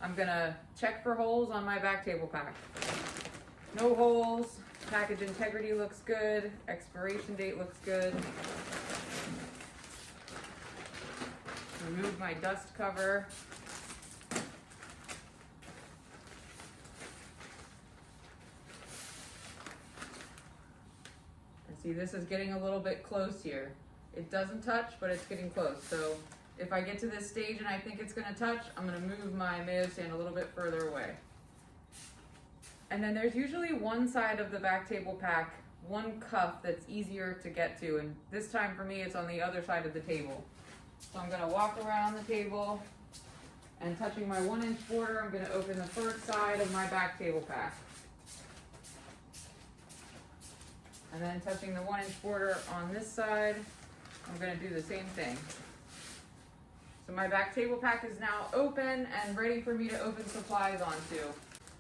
I'm gonna check for holes on my back table pack. No holes, package integrity looks good, expiration date looks good. Remove my dust cover. And see, this is getting a little bit close here. It doesn't touch, but it's getting close. So if I get to this stage and I think it's gonna touch, I'm gonna move my mayo stand a little bit further away. And then there's usually one side of the back table pack, one cuff that's easier to get to. And this time for me, it's on the other side of the table. So I'm gonna walk around the table and touching my 1-inch border, I'm gonna open the first side of my back table pack. And then touching the 1-inch border on this side, I'm gonna do the same thing. So my back table pack is now open and ready for me to open supplies onto.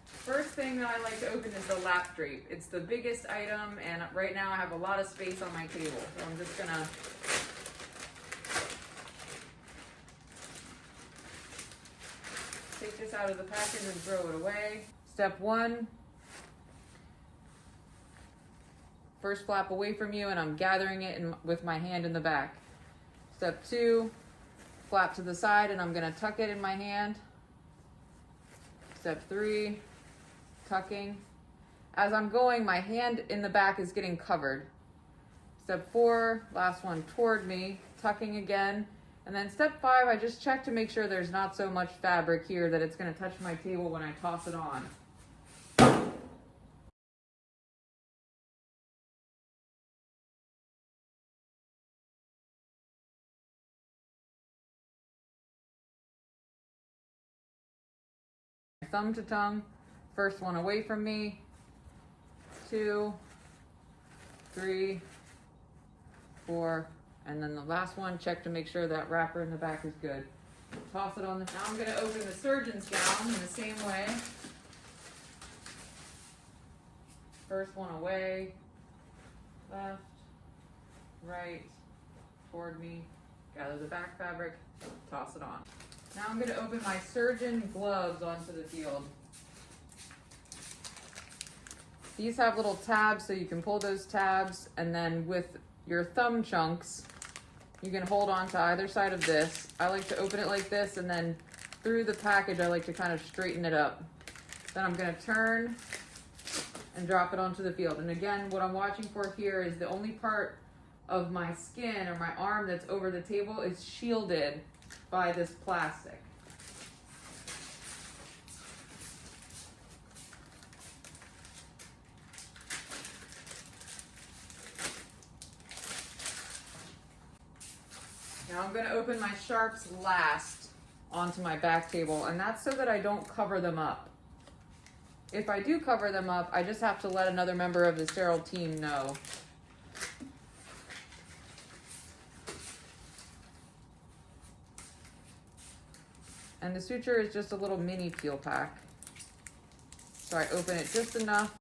First thing that I like to open is the lap drape. It's the biggest item, and right now I have a lot of space on my table. So I'm just gonna take this out of the package and throw it away. Step 1, first flap away from you, and I'm gathering it with my hand in the back. Step 2, flap to the side, and I'm gonna tuck it in my hand. Step 3, tucking. As I'm going, my hand in the back is getting covered. Step 4, last one toward me, tucking again. And then step 5, I just check to make sure there's not so much fabric here that it's gonna touch my table when I toss it on. Thumb to tongue, first one away from me, 2, 3, 4, and then the last one, check to make sure that wrapper in the back is good. Toss it on the, now I'm gonna open the surgeon's gown in the same way. First one away, left, right, toward me, gather the back fabric, toss it on. Now I'm gonna open my surgeon gloves onto the field. These have little tabs, so you can pull those tabs, and then with your thumb chunks, you can hold on to either side of this. I like to open it like this, and then through the package, I like to kind of straighten it up. Then I'm gonna turn and drop it onto the field. And again, what I'm watching for here is the only part of my skin or my arm that's over the table is shielded by this plastic. Now I'm going to open my sharps last onto my back table, and that's so that I don't cover them up. If I do cover them up, I just have to let another member of the sterile team know. And the suture is just a little mini peel pack. So I open it just enough.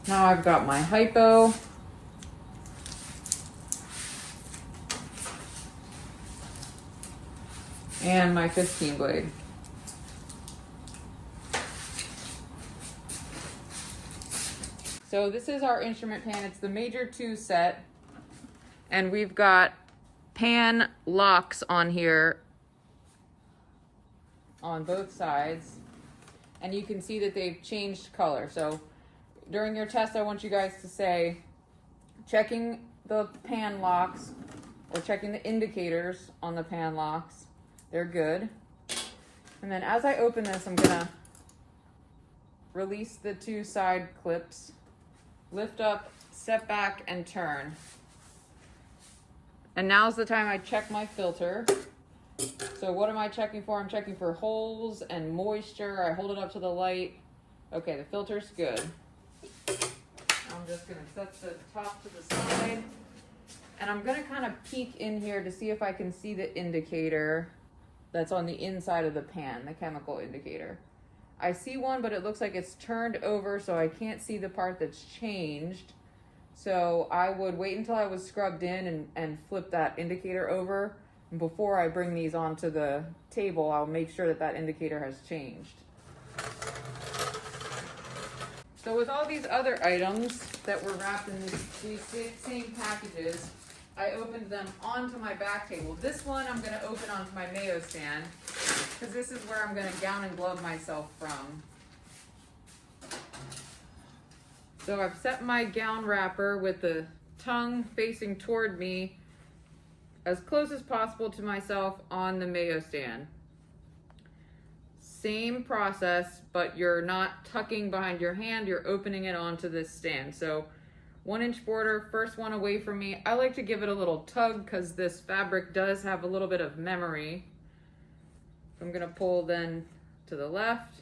Now I've got my hypo. And my 15 blade. So this is our instrument pan. It's the Major 2 set. And we've got pan locks on here on both sides. And you can see that they've changed color. So during your test, I want you guys to say, checking the pan locks or checking the indicators on the pan locks. They're good. And then as I open this, I'm gonna release the 2 side clips, lift up, step back, and turn. And now's the time I check my filter. So what am I checking for? I'm checking for holes and moisture. I hold it up to the light. Okay, the filter's good. I'm just gonna set the top to the side. And I'm gonna kind of peek in here to see if I can see the indicator that's on the inside of the pan, the chemical indicator. I see one, but it looks like it's turned over, so I can't see the part that's changed. So I would wait until I was scrubbed in and flip that indicator over. And before I bring these onto the table, I'll make sure that that indicator has changed. So with all these other items that were wrapped in these same packages, I opened them onto my back table. This one I'm going to open onto my mayo stand because this is where I'm going to gown and glove myself from. So I've set my gown wrapper with the tongue facing toward me as close as possible to myself on the mayo stand. Same process, but you're not tucking behind your hand, you're opening it onto this stand. So 1-inch border, first one away from me. I like to give it a little tug because this fabric does have a little bit of memory. I'm gonna pull then to the left.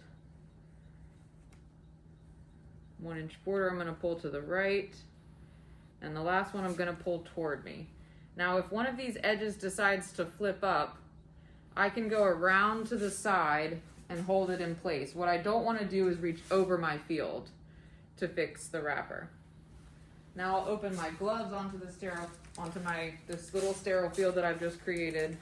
1-inch border, I'm gonna pull to the right. And the last one I'm gonna pull toward me. Now if one of these edges decides to flip up, I can go around to the side and hold it in place. What I don't wanna do is reach over my field to fix the wrapper. Now I'll open my gloves onto the this little sterile field that I've just created.